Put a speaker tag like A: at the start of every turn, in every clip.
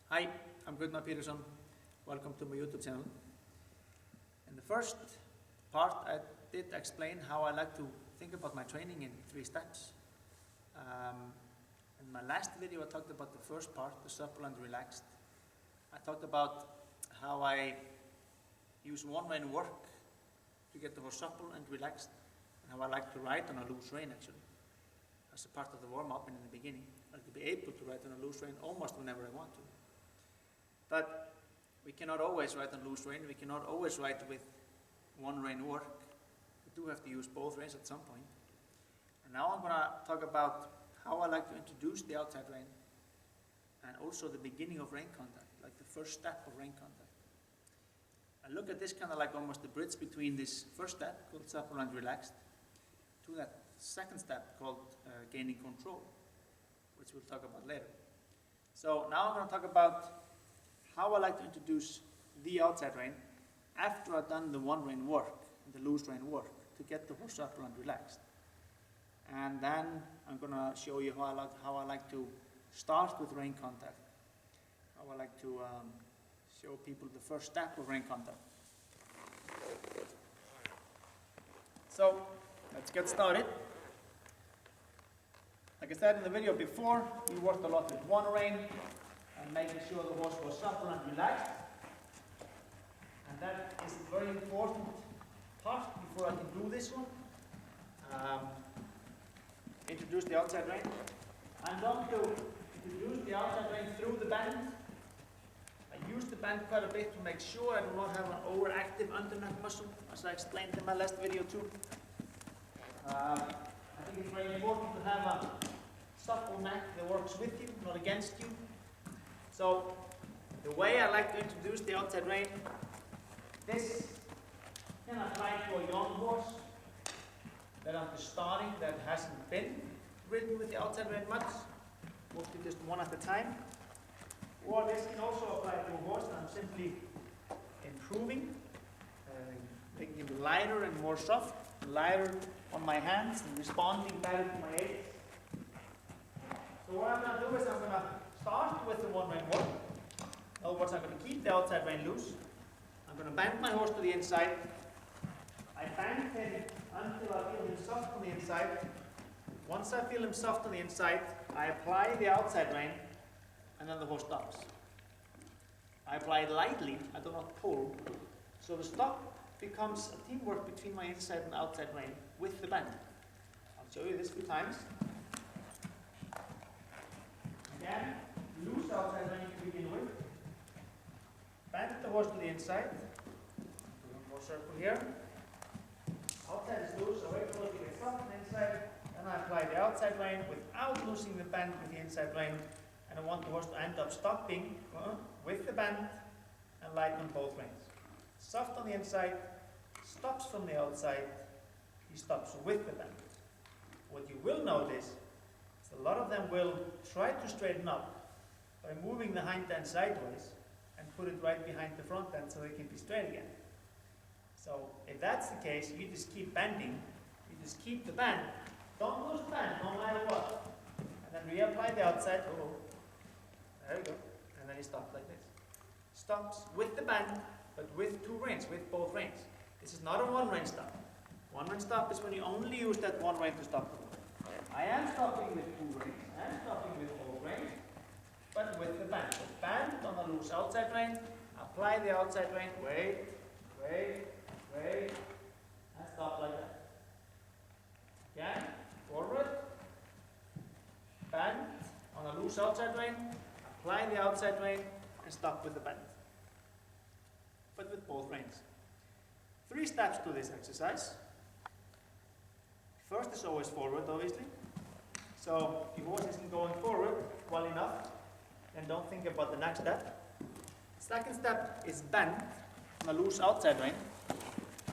A: Hi, I'm Gunnar Peterson. Welcome to my YouTube channel. In the first part, I did explain how I like to think about my training in 3 steps. In my last video, I talked about the first part, the supple and relaxed. I talked about how I use one rein work to get the horse supple and relaxed, and how I like to ride on a loose rein actually, as a part of the warm-up and in the beginning. I like to be able to ride on a loose rein almost whenever I want to. But we cannot always ride on loose rein, we cannot always ride with one rein work. We do have to use both reins at some point. And now I'm going to talk about how I like to introduce the outside rein and also the beginning of rein contact, like the first step of rein contact. I look at this kind of like almost the bridge between this first step, called supple and relaxed, to that second step called gaining control, which we'll talk about later. So now I'm going to talk about how I like to introduce the outside rein after I've done the one rein work, the loose rein work, to get the horse supple and relaxed. And then I'm going to show you how I like to start with rein contact, how I like to show people the first step of rein contact. So let's get started. Like I said in the video before, we worked a lot with one rein and making sure the horse was supple and relaxed. And that is a very important part before I can do this one. Introduce the outside rein. I'm going to introduce the outside rein through the band. I use the band quite a bit to make sure I do not have an overactive underneck muscle, as I explained in my last video too. I think it's very important to have a supple neck that works with you, not against you. So the way I like to introduce the outside rein, this can apply to a young horse that I'm just starting, that hasn't been ridden with the outside rein much, mostly just one at a time. Or this can also apply to a horse that I'm simply improving, making him lighter and more soft, lighter on my hands and responding better to my aids. So what I'm going to do is I'm going to start with the one rein work. In other words, I'm going to keep the outside rein loose. I'm going to bend my horse to the inside. I bend him until I feel him soft on the inside. Once I feel him soft on the inside, I apply the outside rein, and then the horse stops. I apply it lightly, I do not pull. So the stop becomes a teamwork between my inside and outside rein with the bend. I'll show you this a few times. Again, loose outside rein to begin with. Bend the horse to the inside. Do one more circle here. Outside is loose, I wait for it to get soft on the inside. Then I apply the outside rein without losing the bend with the inside rein. And I want the horse to end up stopping with the bend and light on both reins. Soft on the inside, stops from the outside, he stops with the bend. What you will notice is a lot of them will try to straighten up by moving the hind end sideways and put it right behind the front end so they can be straight again. So if that's the case, you just keep bending, you just keep the bend. Don't lose the bend, no matter what. And then reapply the outside. Oh, there you go. And then he stops like this. Stops with the bend, but with 2 reins, with both reins. This is not a one rein stop. One rein stop is when you only use that one rein to stop. I am stopping with 2 reins, I am stopping with both reins, but with the bend. The bend on the loose outside rein, apply the outside rein, wait, and stop like that. Again, forward, bend on a loose outside rein, apply the outside rein, and stop with the bend. But with both reins. 3 steps to this exercise. First is always forward, obviously. So if your horse isn't going forward well enough, then don't think about the next step. Second step is bend on a loose outside rein.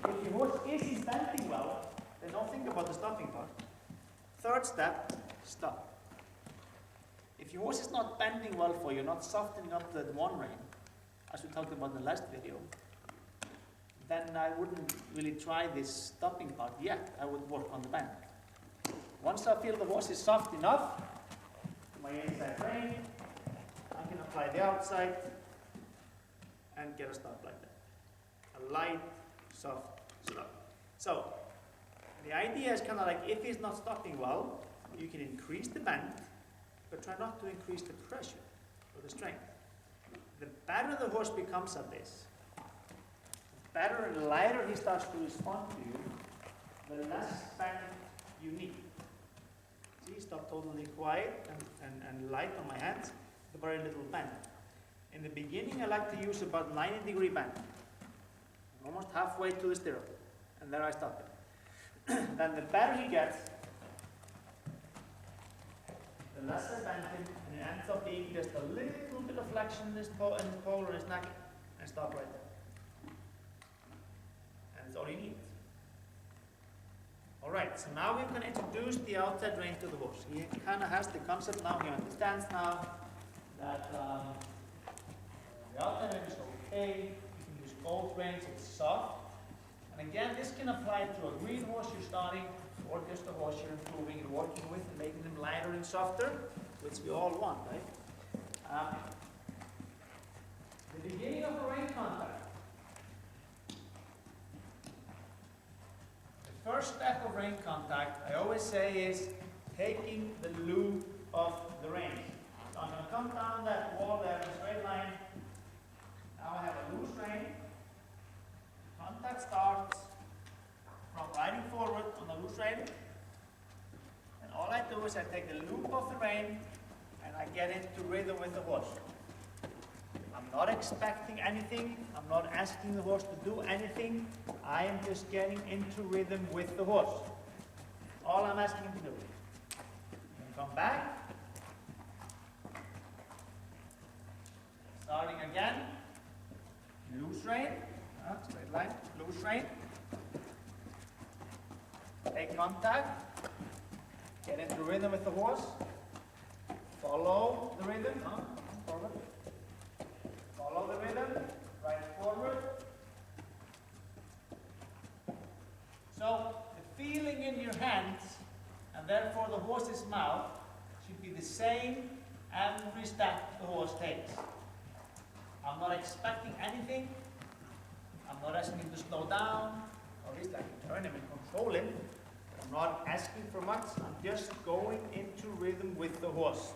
A: If your horse isn't bending well, then don't think about the stopping part. Third step, stop. If your horse is not bending well for you, not softening up the one rein, as we talked about in the last video, then I wouldn't really try this stopping part yet. I would work on the bend. Once I feel the horse is soft enough, to my inside rein, I can apply the outside and get a stop like that. A light, soft stop. So, the idea is kind of like if he's not stopping well, you can increase the bend, but try not to increase the pressure or the strength. The better the horse becomes at this, the better and lighter he starts to respond to you, the less bend you need. See, stop totally quiet and light on my hands, the very little bend. In the beginning, I like to use about 90-degree bend, almost halfway to the stirrup, and there I stop it. Then the better he gets, the less I bend him, and it ends up being just a little bit of flexion in his pole or his neck, and stop right there. And that's all you need. Alright, so now we're going to introduce the outside rein to the horse. He kind of has the concept now, he understands now that the outside rein is okay, you can use both reins, it's soft. And again, this can apply to a green horse you're starting, or just a horse you're improving and working with and making them lighter and softer, which we all want, right? The beginning of a rein contact. The first step of rein contact, I always say, is taking the loop of the rein. So I'm going to come down that wall there in a straight line. Now I have a loose rein. Contact starts from riding forward on the loose rein. And all I do is I take the loop of the rein and I get into rhythm with the horse. I'm not expecting anything. I'm not asking the horse to do anything. I am just getting into rhythm with the horse. All I'm asking him to do. And come back. Starting again. Loose rein. Straight line. Loose rein. Take contact. Get into rhythm with the horse. Follow the rhythm. Forward. Follow the rhythm. Right forward. So the feeling in your hands and therefore the horse's mouth should be the same every step the horse takes. I'm not expecting anything. I'm not asking him to slow down, or at least I can turn him and control him. I'm not asking for much. I'm just going into rhythm with the horse.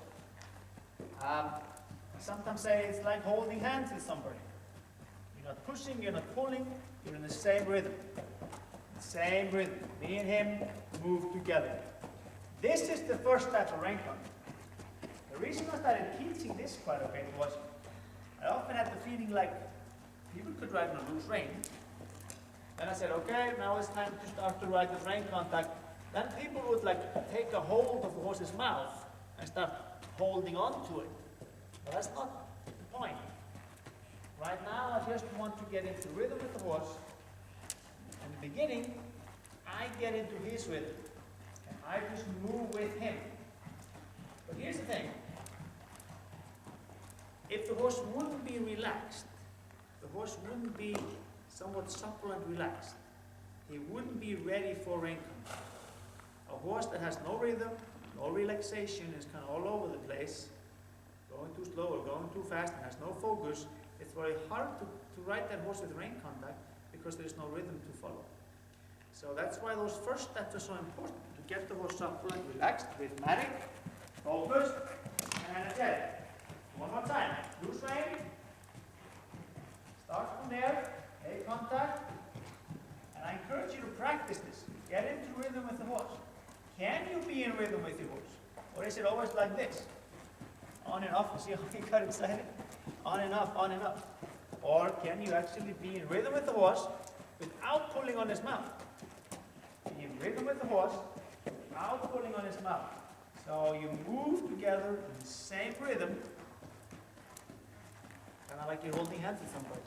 A: I sometimes say it's like holding hands with somebody. You're not pushing, you're not pulling, you're in the same rhythm. Same rhythm. Me and him move together. This is the first step of rein contact. The reason I started teaching this quite a bit was I often had the feeling like people could ride on a loose rein. Then I said, okay, now it's time to start to ride the rein contact. Then people would like take a hold of the horse's mouth and start holding on to it. But that's not the point. Right now, I just want to get into rhythm with the horse. In the beginning, I get into his rhythm. And I just move with him. But here's the thing. If the horse wouldn't be relaxed, the horse wouldn't be somewhat supple and relaxed. He wouldn't be ready for rein contact. A horse that has no rhythm, no relaxation, is kind of all over the place, going too slow or going too fast and has no focus, it's very hard to ride that horse with rein contact because there is no rhythm to follow. So that's why those first steps are so important, to get the horse supple and relaxed, rhythmic, focused, and again. One more time. Loose rein. Start from there. Make contact. And I encourage you to practice this. Get into rhythm with the horse. Can you be in rhythm with your horse? Or is it always like this? On and off. See how he got excited? On and off, on and off. Or can you actually be in rhythm with the horse without pulling on his mouth? Be in rhythm with the horse without pulling on his mouth. So you move together in the same rhythm. And I like you're holding hands with somebody.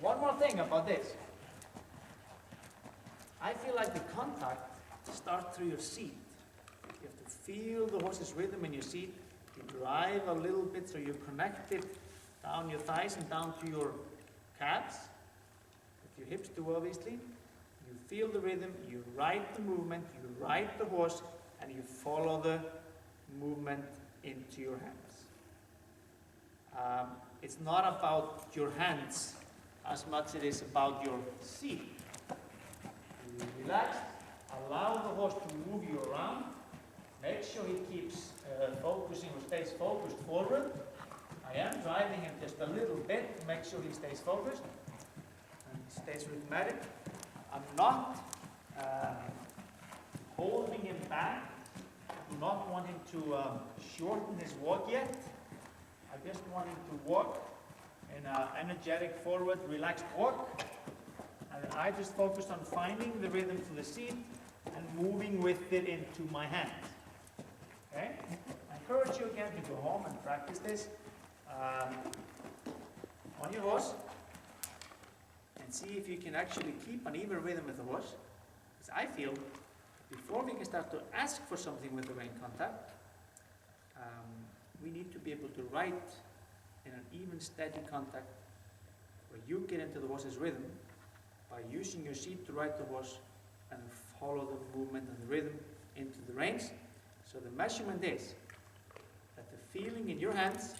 A: One more thing about this. I feel like the contact starts through your seat. You have to feel the horse's rhythm in your seat. You drive a little bit so you connect it down your thighs and down to your calves. With your hips too, obviously. You feel the rhythm, you ride the movement, you ride the horse, and you follow the movement into your hands. it's not about your hands as much as it is about your seat. You relax, allow the horse to move you around, make sure he keeps focusing or stays focused forward. I am driving him just a little bit to make sure he stays focused and stays rhythmic. I'm not holding him back. I do not want him to shorten his walk yet. I just want him to walk in an energetic, forward, relaxed walk. And then I just focus on finding the rhythm from the seat and moving with it into my hands. Okay? I encourage you again to go home and practice this on your horse and see if you can actually keep an even rhythm with the horse. Because I feel before we can start to ask for something with the rein contact, we need to be able to ride in an even, steady contact where you get into the horse's rhythm by using your seat to ride the horse and follow the movement and the rhythm into the reins. So the measurement is that the feeling in your hands,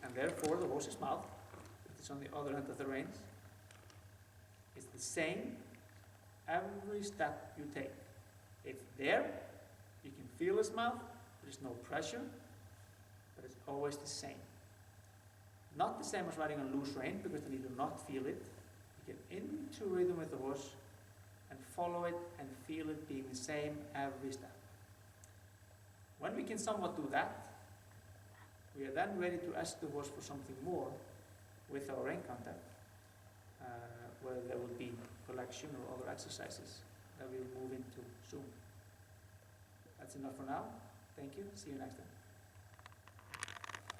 A: and therefore the horse's mouth, which is on the other end of the reins, is the same every step you take. It's there, you can feel his mouth, there's no pressure, but it's always the same. Not the same as riding on loose rein, because then you do not feel it. You get into rhythm with the horse and follow it and feel it being the same every step. When we can somewhat do that, we are then ready to ask the horse for something more with our rein contact, where there will be collection or other exercises that we will move into soon. That's enough for now. Thank you. See you next time.